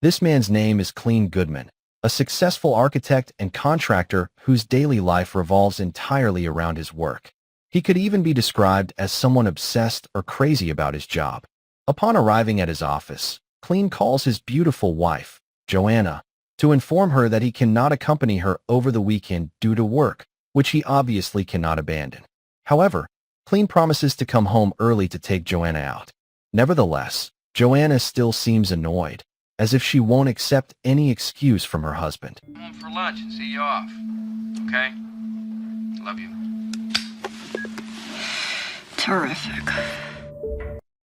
This man's name is Clean Goodman, a successful architect and contractor whose daily life revolves entirely around his work. He could even be described as someone obsessed or crazy about his job. Upon arriving at his office, Clean calls his beautiful wife, Joanna, to inform her that he cannot accompany her over the weekend due to work, which he obviously cannot abandon. However, Clean promises to come home early to take Joanna out. Nevertheless, Joanna still seems annoyed, as if she won't accept any excuse from her husband. Come home for lunch and see you off. Okay? Love you. Terrific.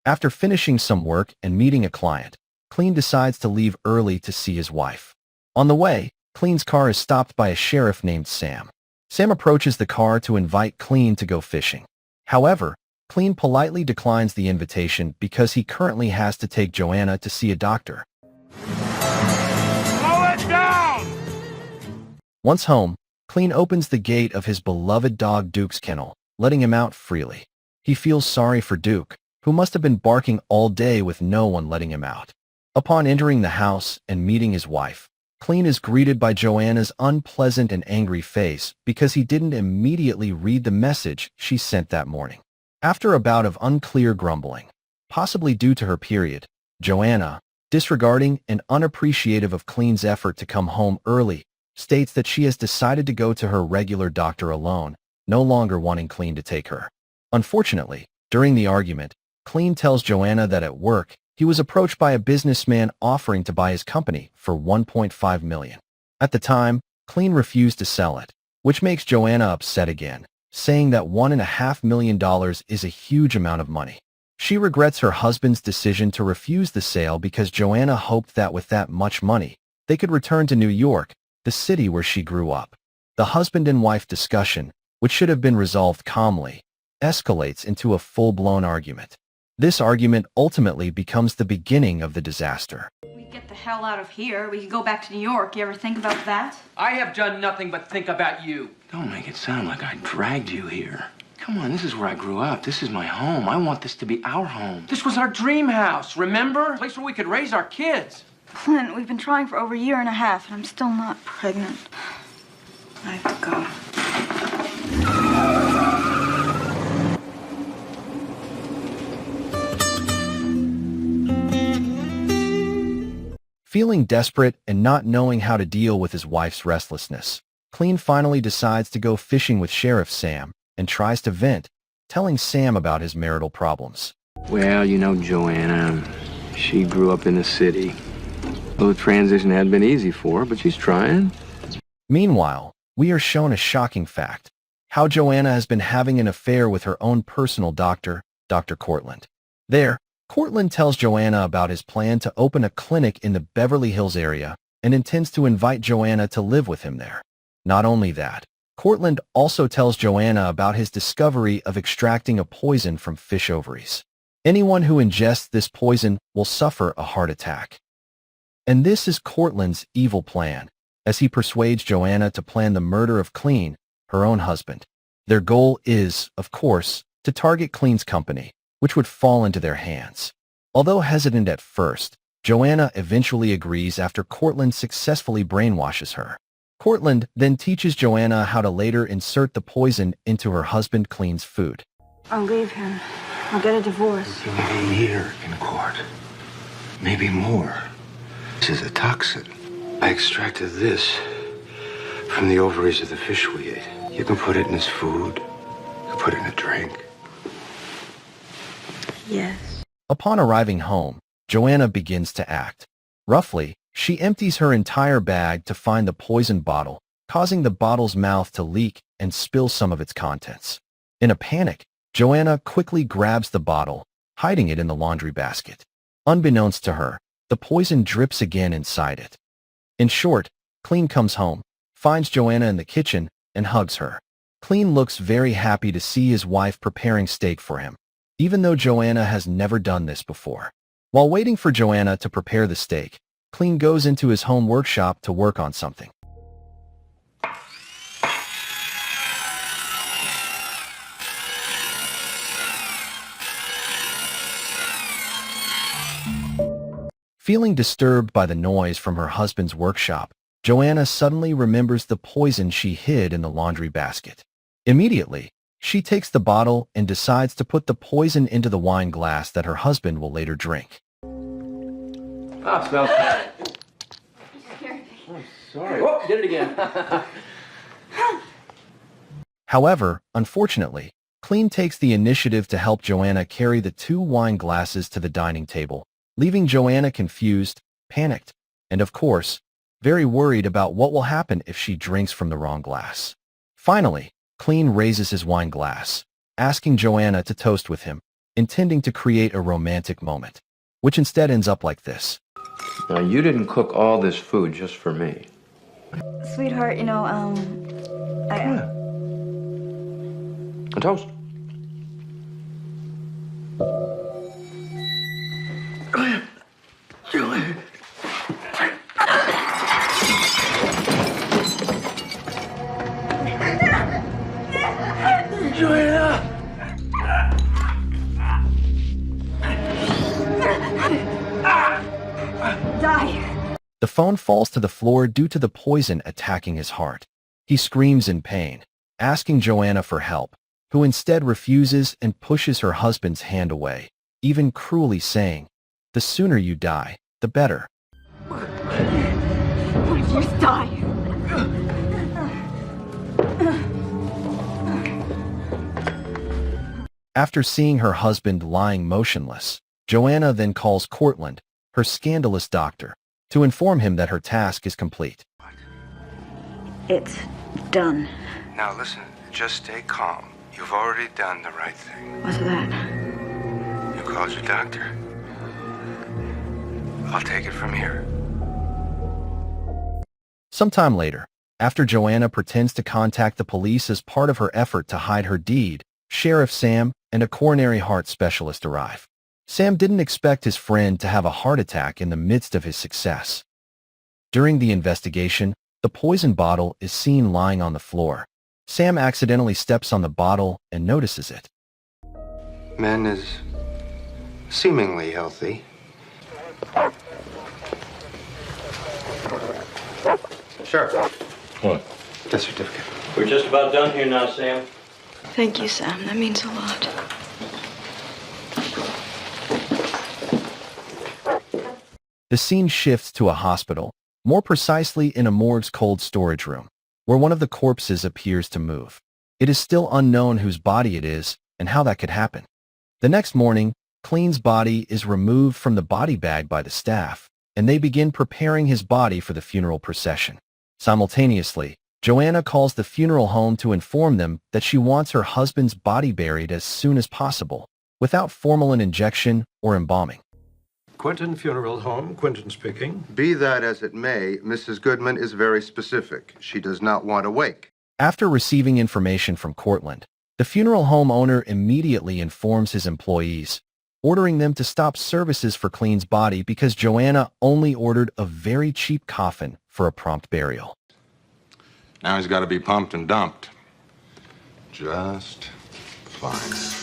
After finishing some work and meeting a client, Clean decides to leave early to see his wife. On the way, Clean's car is stopped by a sheriff named Sam. Sam approaches the car to invite Clean to go fishing. However, Clean politely declines the invitation because he currently has to take Joanna to see a doctor. Slow it down! Once home, Clean opens the gate of his beloved dog Duke's kennel, letting him out freely. He feels sorry for Duke, who must have been barking all day with no one letting him out. Upon entering the house and meeting his wife, Clean is greeted by Joanna's unpleasant and angry face because he didn't immediately read the message she sent that morning. After a bout of unclear grumbling, possibly due to her period, Joanna, disregarding and unappreciative of Clean's effort to come home early, states that she has decided to go to her regular doctor alone, no longer wanting Clean to take her. Unfortunately, during the argument, Clean tells Joanna that at work, he was approached by a businessman offering to buy his company for $1.5 million. At the time, Clean refused to sell it, which makes Joanna upset again, saying that $1.5 million is a huge amount of money. She regrets her husband's decision to refuse the sale because Joanna hoped that with that much money, they could return to New York, the city where she grew up. The husband and wife discussion, which should have been resolved calmly, escalates into a full-blown argument. This argument ultimately becomes the beginning of the disaster. We get the hell out of here. We could go back to New York. You ever think about that? I have done nothing but think about you. Don't make it sound like I dragged you here. Come on, this is where I grew up. This is my home. I want this to be our home. This was our dream house, remember? A place where we could raise our kids. Clint, we've been trying for over a year and a half, and I'm still not pregnant. I have to go. Feeling desperate and not knowing how to deal with his wife's restlessness, Clean finally decides to go fishing with Sheriff Sam and tries to vent, telling Sam about his marital problems. Well, you know Joanna. She grew up in the city. Well, the transition hadn't been easy for her, but she's trying. Meanwhile, we are shown a shocking fact: how Joanna has been having an affair with her own personal doctor, Dr. Cortland. There, Cortland tells Joanna about his plan to open a clinic in the Beverly Hills area and intends to invite Joanna to live with him there. Not only that, Cortland also tells Joanna about his discovery of extracting a poison from fish ovaries. Anyone who ingests this poison will suffer a heart attack. And this is Cortland's evil plan, as he persuades Joanna to plan the murder of Clean, her own husband. Their goal is, of course, to target Clean's company, which would fall into their hands. Although hesitant at first, Joanna eventually agrees after Cortland successfully brainwashes her. Cortland then teaches Joanna how to later insert the poison into her husband Clean's food. I'll leave him. I'll get a divorce. You'll be a year in court. Maybe more. This is a toxin. I extracted this from the ovaries of the fish we ate. You can put it in his food. You can put it in a drink. Yes. Upon arriving home, Joanna begins to act. Roughly, she empties her entire bag to find the poison bottle, causing the bottle's mouth to leak and spill some of its contents. In a panic, Joanna quickly grabs the bottle, hiding it in the laundry basket. Unbeknownst to her, the poison drips again inside it. In short, Clean comes home, finds Joanna in the kitchen, and hugs her. Clean looks very happy to see his wife preparing steak for him, even though Joanna has never done this before. While waiting for Joanna to prepare the steak, Clean goes into his home workshop to work on something. Feeling disturbed by the noise from her husband's workshop, Joanna suddenly remembers the poison she hid in the laundry basket. Immediately, she takes the bottle and decides to put the poison into the wine glass that her husband will later drink. Oh, it smells bad. You scared me. I'm sorry. Oh, did it again. However, unfortunately, Clean takes the initiative to help Joanna carry the 2 wine glasses to the dining table, leaving Joanna confused, panicked, and of course, very worried about what will happen if she drinks from the wrong glass. Finally, Clean raises his wine glass, asking Joanna to toast with him, intending to create a romantic moment, which instead ends up like this. Now, you didn't cook all this food just for me. Sweetheart, Yeah. A toast. Julie. Joanna! Die. The phone falls to the floor due to the poison attacking his heart. He screams in pain, asking Joanna for help, who instead refuses and pushes her husband's hand away, even cruelly saying, "The sooner you die, the better." Just die. After seeing her husband lying motionless, Joanna then calls Cortland, her scandalous doctor, to inform him that her task is complete. It's done. Now listen, just stay calm. You've already done the right thing. What's that? You called your doctor. I'll take it from here. Sometime later, after Joanna pretends to contact the police as part of her effort to hide her deed, Sheriff Sam and a coronary heart specialist arrive. Sam didn't expect his friend to have a heart attack in the midst of his success. During the investigation, the poison bottle is seen lying on the floor. Sam accidentally steps on the bottle and notices it. Men is seemingly healthy. Sure. What? Death certificate. We're just about done here now, Sam. Thank you, Sam. That means a lot. The scene shifts to a hospital, more precisely in a morgue's cold storage room, where one of the corpses appears to move. It is still unknown whose body it is and how that could happen. The next morning, Clean's body is removed from the body bag by the staff, and they begin preparing his body for the funeral procession. Simultaneously, Joanna calls the funeral home to inform them that she wants her husband's body buried as soon as possible, without formalin injection or embalming. Quentin Funeral Home, Quentin speaking. Be that as it may, Mrs. Goodman is very specific. She does not want a wake. After receiving information from Cortland, the funeral home owner immediately informs his employees, ordering them to stop services for Clean's body because Joanna only ordered a very cheap coffin for a prompt burial. Now he's got to be pumped and dumped. Just fine.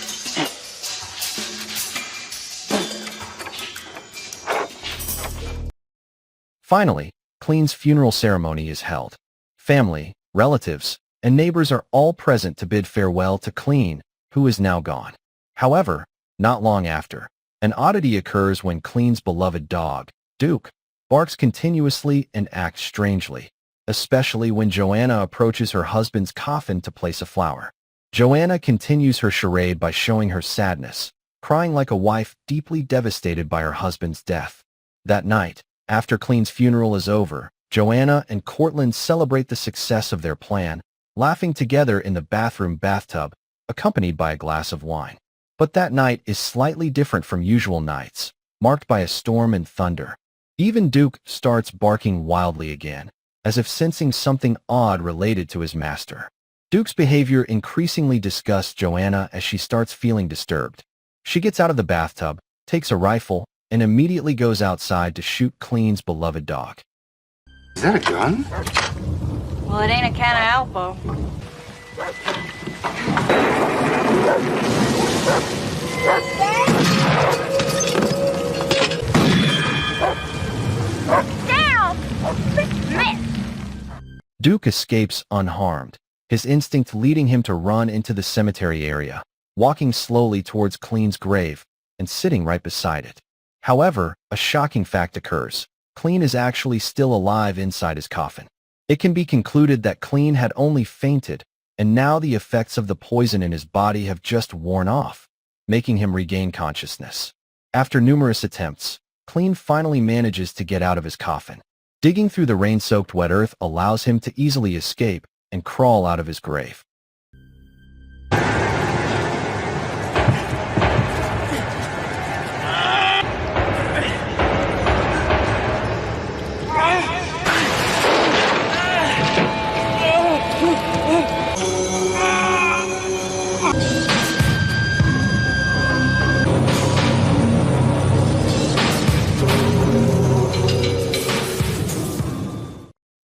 Finally, Clean's funeral ceremony is held. Family, relatives, and neighbors are all present to bid farewell to Clean, who is now gone. However, not long after, an oddity occurs when Clean's beloved dog, Duke, barks continuously and acts strangely, especially when Joanna approaches her husband's coffin to place a flower. Joanna continues her charade by showing her sadness, crying like a wife deeply devastated by her husband's death. That night, after Clean's funeral is over, Joanna and Cortland celebrate the success of their plan, laughing together in the bathroom bathtub, accompanied by a glass of wine. But that night is slightly different from usual nights, marked by a storm and thunder. Even Duke starts barking wildly again, as if sensing something odd related to his master. Duke's behavior increasingly disgusts Joanna as she starts feeling disturbed. She gets out of the bathtub, takes a rifle, and immediately goes outside to shoot Clean's beloved dog. Is that a gun? Well, it ain't a can of Alpo. Duke escapes unharmed, his instinct leading him to run into the cemetery area, walking slowly towards Clean's grave and sitting right beside it. However, a shocking fact occurs. Clean is actually still alive inside his coffin. It can be concluded that Clean had only fainted, and now the effects of the poison in his body have just worn off, making him regain consciousness. After numerous attempts, Clean finally manages to get out of his coffin. Digging through the rain-soaked wet earth allows him to easily escape and crawl out of his grave.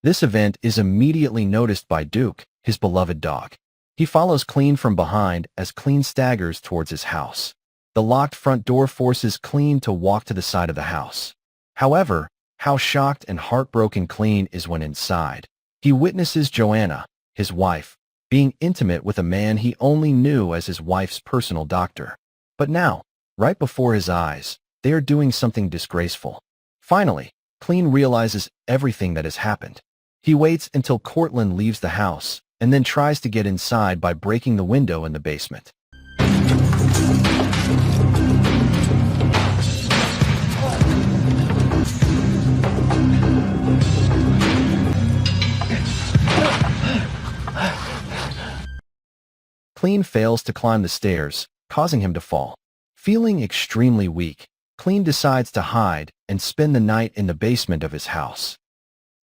This event is immediately noticed by Duke, his beloved dog. He follows Clean from behind as Clean staggers towards his house. The locked front door forces Clean to walk to the side of the house. However, how shocked and heartbroken Clean is when inside. He witnesses Joanna, his wife, being intimate with a man he only knew as his wife's personal doctor. But now, right before his eyes, they are doing something disgraceful. Finally, Clean realizes everything that has happened. He waits until Cortland leaves the house and then tries to get inside by breaking the window in the basement. Clean fails to climb the stairs, causing him to fall. Feeling extremely weak, Clean decides to hide and spend the night in the basement of his house.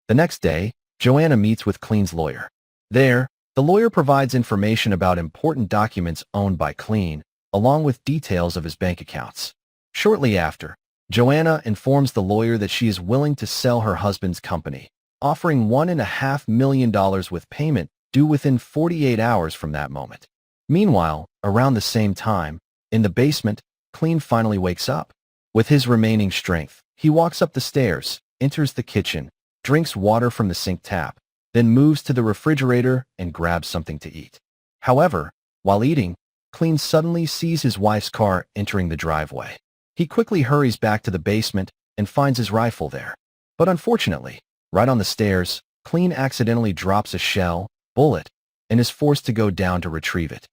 The next day, Joanna meets with Clean's lawyer. There, the lawyer provides information about important documents owned by Clean, along with details of his bank accounts. Shortly after, Joanna informs the lawyer that she is willing to sell her husband's company, offering $1.5 million with payment due within 48 hours from that moment. Meanwhile, around the same time, in the basement, Clean finally wakes up. With his remaining strength, he walks up the stairs, enters the kitchen, drinks water from the sink tap, then moves to the refrigerator and grabs something to eat. However, while eating, Clean suddenly sees his wife's car entering the driveway. He quickly hurries back to the basement and finds his rifle there. But unfortunately, right on the stairs, Clean accidentally drops a bullet, and is forced to go down to retrieve it.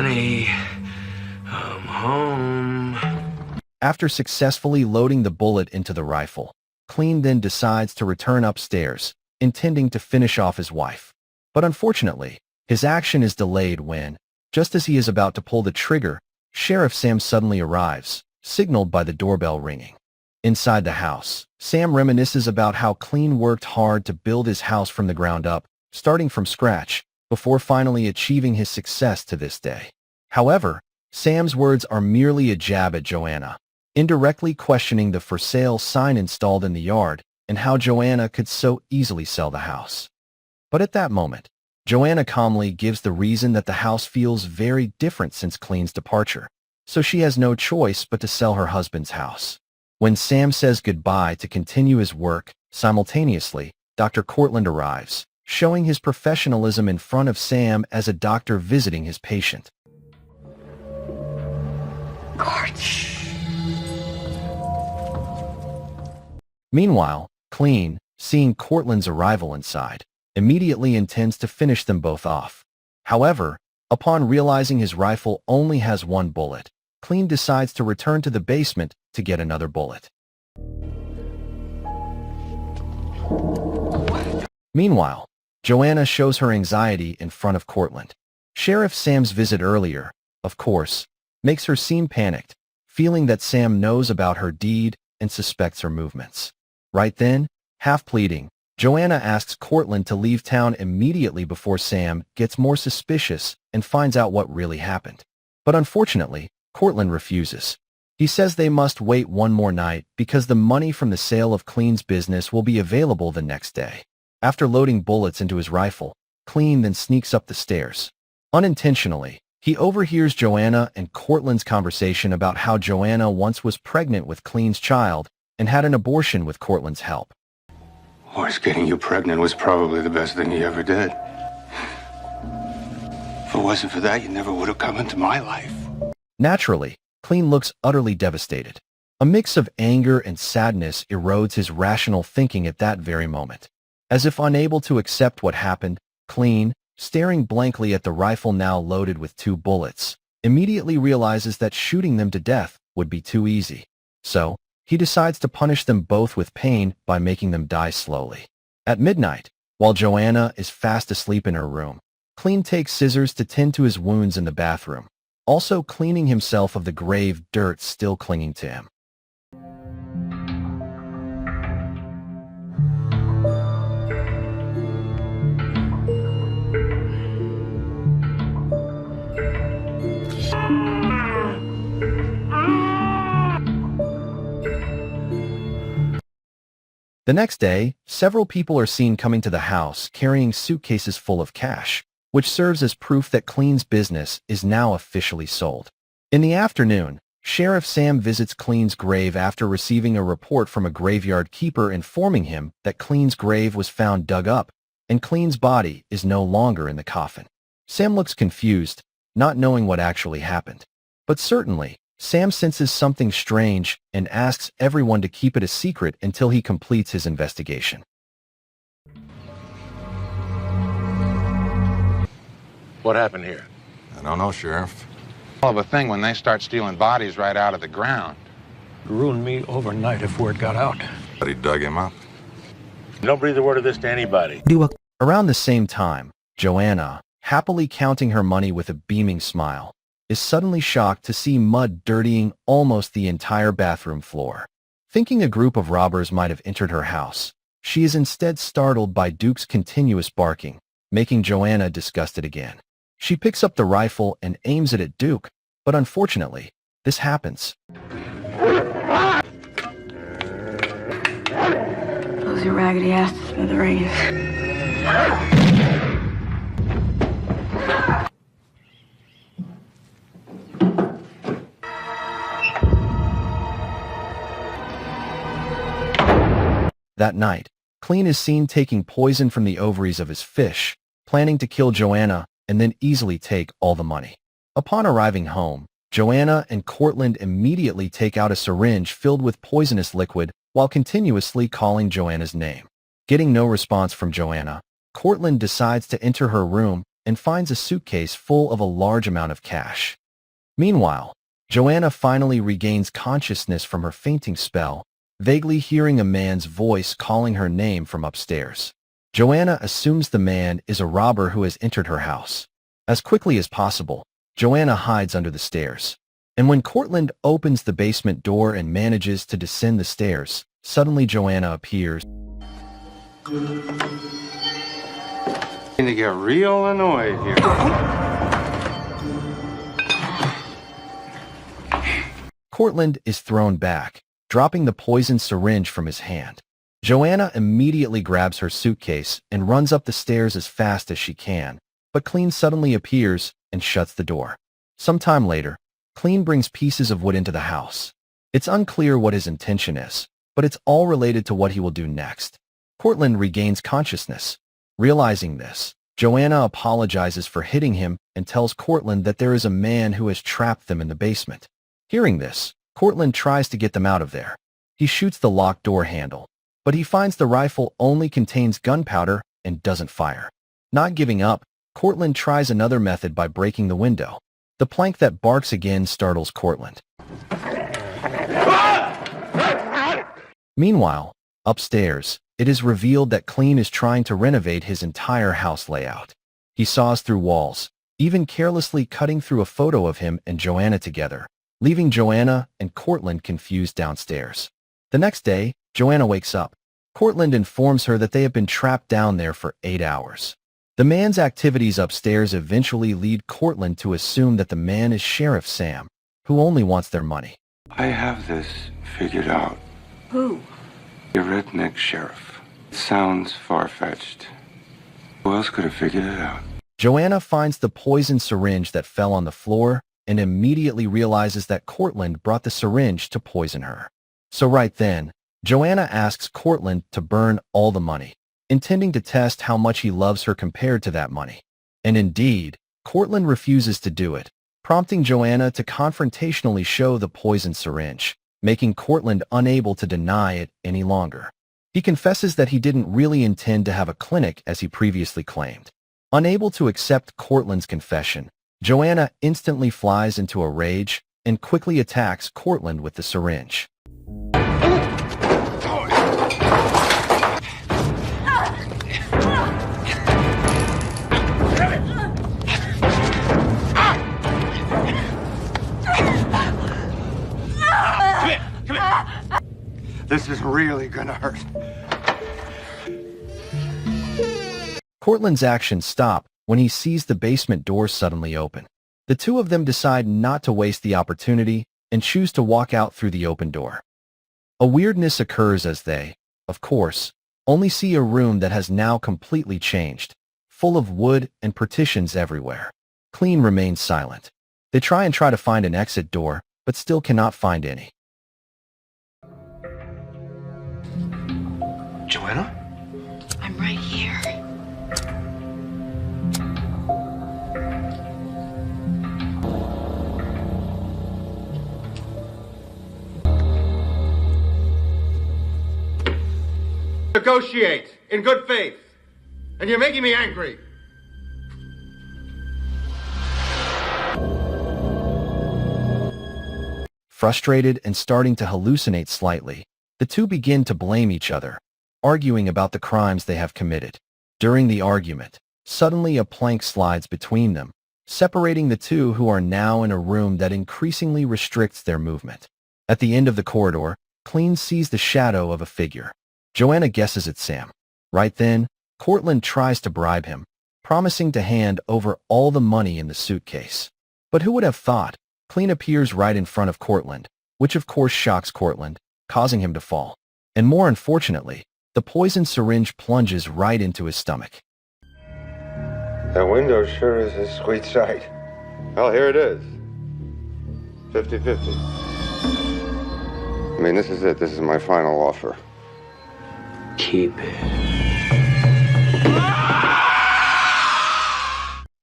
Honey, I'm home. After successfully loading the bullet into the rifle, Clean then decides to return upstairs, intending to finish off his wife. But unfortunately, his action is delayed when, just as he is about to pull the trigger, Sheriff Sam suddenly arrives, signaled by the doorbell ringing. Inside the house, Sam reminisces about how Clean worked hard to build his house from the ground up, starting from scratch, before finally achieving his success to this day. However, Sam's words are merely a jab at Joanna, indirectly questioning the for sale sign installed in the yard and how Joanna could so easily sell the house. But at that moment, Joanna calmly gives the reason that the house feels very different since Clean's departure, so she has no choice but to sell her husband's house. When Sam says goodbye to continue his work, simultaneously, Dr. Cortland arrives, showing his professionalism in front of Sam as a doctor visiting his patient. Meanwhile, Clean, seeing Cortland's arrival inside, immediately intends to finish them both off. However, upon realizing his rifle only has one bullet, Clean decides to return to the basement to get another bullet. Meanwhile, Joanna shows her anxiety in front of Cortland. Sheriff Sam's visit earlier, of course, makes her seem panicked, feeling that Sam knows about her deed and suspects her movements. Right then, half pleading, Joanna asks Cortland to leave town immediately before Sam gets more suspicious and finds out what really happened. But unfortunately, Cortland refuses. He says they must wait one more night because the money from the sale of Clean's business will be available the next day. After loading bullets into his rifle, Clean then sneaks up the stairs. Unintentionally, he overhears Joanna and Cortland's conversation about how Joanna once was pregnant with Clean's child and had an abortion with Cortland's help. Horace, getting you pregnant was probably the best thing he ever did. If it wasn't for that, you never would have come into my life. Naturally, Clean looks utterly devastated. A mix of anger and sadness erodes his rational thinking at that very moment. As if unable to accept what happened, Clean, staring blankly at the rifle now loaded with 2 bullets, immediately realizes that shooting them to death would be too easy. So, he decides to punish them both with pain by making them die slowly. At midnight, while Joanna is fast asleep in her room, Clean takes scissors to tend to his wounds in the bathroom, also cleaning himself of the grave dirt still clinging to him. The next day, several people are seen coming to the house carrying suitcases full of cash, which serves as proof that Clean's business is now officially sold. In the afternoon, Sheriff Sam visits Clean's grave after receiving a report from a graveyard keeper informing him that Clean's grave was found dug up and Clean's body is no longer in the coffin. Sam looks confused, not knowing what actually happened. But certainly, Sam senses something strange and asks everyone to keep it a secret until he completes his investigation. What happened here? I don't know, Sheriff. Hell of a thing when they start stealing bodies right out of the ground. It ruined me overnight if word got out. But he dug him up. Don't breathe a word of this to anybody. Around the same time, Joanna, happily counting her money with a beaming smile, is suddenly shocked to see mud dirtying almost the entire bathroom floor. Thinking a group of robbers might have entered her house, she is instead startled by Duke's continuous barking, making Joanna disgusted again. She picks up the rifle and aims it at Duke, but unfortunately, this happens. Blows your raggedy ass to smithereens. That night, Clean is seen taking poison from the ovaries of his fish, planning to kill Joanna and then easily take all the money. Upon arriving home, Joanna and Cortland immediately take out a syringe filled with poisonous liquid while continuously calling Joanna's name. Getting no response from Joanna, Cortland decides to enter her room and finds a suitcase full of a large amount of cash. Meanwhile, Joanna finally regains consciousness from her fainting spell, vaguely hearing a man's voice calling her name from upstairs. Joanna assumes the man is a robber who has entered her house. As quickly as possible, Joanna hides under the stairs. And when Cortland opens the basement door and manages to descend the stairs, suddenly Joanna appears. Going to get real annoyed here. Cortland is thrown back, dropping the poisoned syringe from his hand. Joanna immediately grabs her suitcase and runs up the stairs as fast as she can, but Clean suddenly appears and shuts the door. Sometime later, Clean brings pieces of wood into the house. It's unclear what his intention is, but it's all related to what he will do next. Cortland regains consciousness. Realizing this, Joanna apologizes for hitting him and tells Cortland that there is a man who has trapped them in the basement. Hearing this, Cortland tries to get them out of there. He shoots the locked door handle, but he finds the rifle only contains gunpowder and doesn't fire. Not giving up, Cortland tries another method by breaking the window. The plank that barks again startles Cortland. Meanwhile, upstairs, it is revealed that Clean is trying to renovate his entire house layout. He saws through walls, even carelessly cutting through a photo of him and Joanna together, leaving Joanna and Cortland confused downstairs. The next day, Joanna wakes up. Cortland informs her that they have been trapped down there for 8 hours. The man's activities upstairs eventually lead Cortland to assume that the man is Sheriff Sam, who only wants their money. I have this figured out. Who? Your redneck sheriff. It sounds far-fetched. Who else could have figured it out? Joanna finds the poison syringe that fell on the floor and immediately realizes that Cortland brought the syringe to poison her. So right then, Joanna asks Cortland to burn all the money, intending to test how much he loves her compared to that money. And indeed, Cortland refuses to do it, prompting Joanna to confrontationally show the poison syringe, making Cortland unable to deny it any longer. He confesses that he didn't really intend to have a clinic as he previously claimed. Unable to accept Cortland's confession, Joanna instantly flies into a rage and quickly attacks Cortland with the syringe. This is really gonna hurt. Cortland's actions stop when he sees the basement door suddenly open. The two of them decide not to waste the opportunity and choose to walk out through the open door. A weirdness occurs as they, of course, only see a room that has now completely changed, full of wood and partitions everywhere. Clean remains silent. They try to find an exit door, but still cannot find any. Joanna? I'm right here. Negotiate in good faith, and you're making me angry. Frustrated and starting to hallucinate slightly, the two begin to blame each other, arguing about the crimes they have committed. During the argument, suddenly a plank slides between them, separating the two who are now in a room that increasingly restricts their movement. At the end of the corridor, Clean sees the shadow of a figure. Joanna guesses it's Sam. Right then, Cortland tries to bribe him, promising to hand over all the money in the suitcase. But who would have thought? Clean appears right in front of Cortland, which of course shocks Cortland, causing him to fall. And more unfortunately, the poison syringe plunges right into his stomach. That window sure is a sweet sight. Well, here it is. 50-50. I mean, this is it. This is my final offer. Keep it.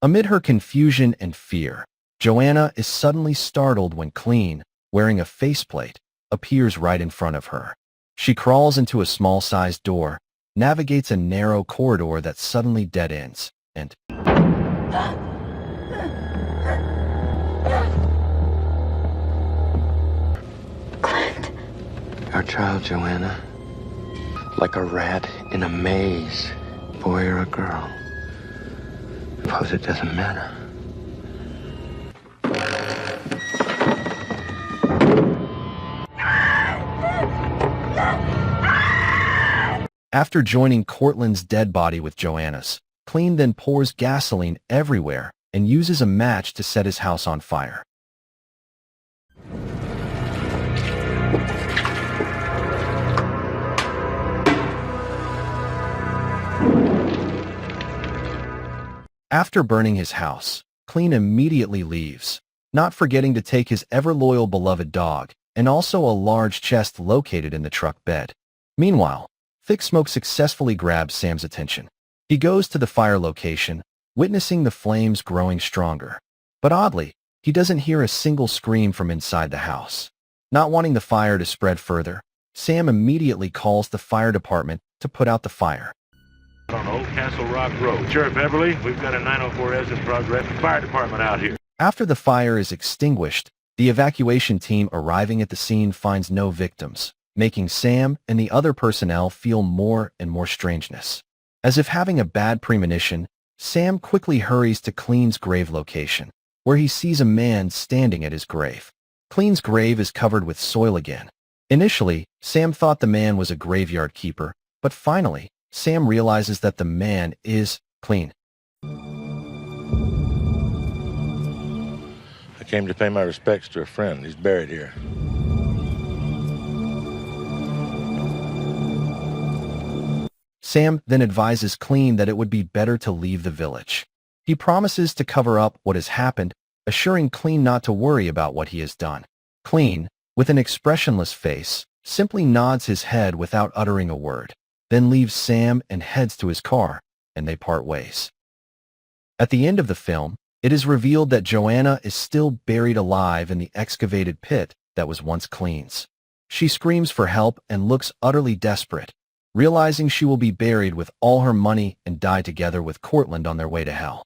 Amid her confusion and fear, Joanna is suddenly startled when Clean, wearing a faceplate, appears right in front of her. She crawls into a small-sized door, navigates a narrow corridor that suddenly dead ends, and Clint. Our child, Joanna. Like a rat in a maze. Boy or a girl. Suppose it doesn't matter. after joining Cortland's dead body with Joanna's, Clean then pours gasoline everywhere and uses a match to set his house on fire. After burning his house, Clean immediately leaves, not forgetting to take his ever-loyal beloved dog and also a large chest located in the truck bed. Meanwhile, Thick Smoke successfully grabs Sam's attention. He goes to the fire location, witnessing the flames growing stronger. But oddly, he doesn't hear a single scream from inside the house. Not wanting the fire to spread further, Sam immediately calls the fire department to put out the fire. On Old Castle Rock Road. Sheriff Beverly, we've got a 904S in progress. Fire department out here. After the fire is extinguished, the evacuation team arriving at the scene finds no victims, making Sam and the other personnel feel more and more strangeness. As if having a bad premonition, Sam quickly hurries to Clean's grave location, where he sees a man standing at his grave. Clean's grave is covered with soil again. Initially, Sam thought the man was a graveyard keeper, but finally, Sam realizes that the man is Clean. I came to pay my respects to a friend. He's buried here. Sam then advises Clean that it would be better to leave the village. He promises to cover up what has happened, assuring Clean not to worry about what he has done. Clean, with an expressionless face, simply nods his head without uttering a word, then leaves Sam and heads to his car, and they part ways. At the end of the film, it is revealed that Joanna is still buried alive in the excavated pit that was once Clean's. She screams for help and looks utterly desperate, realizing she will be buried with all her money and die together with Cortland on their way to hell.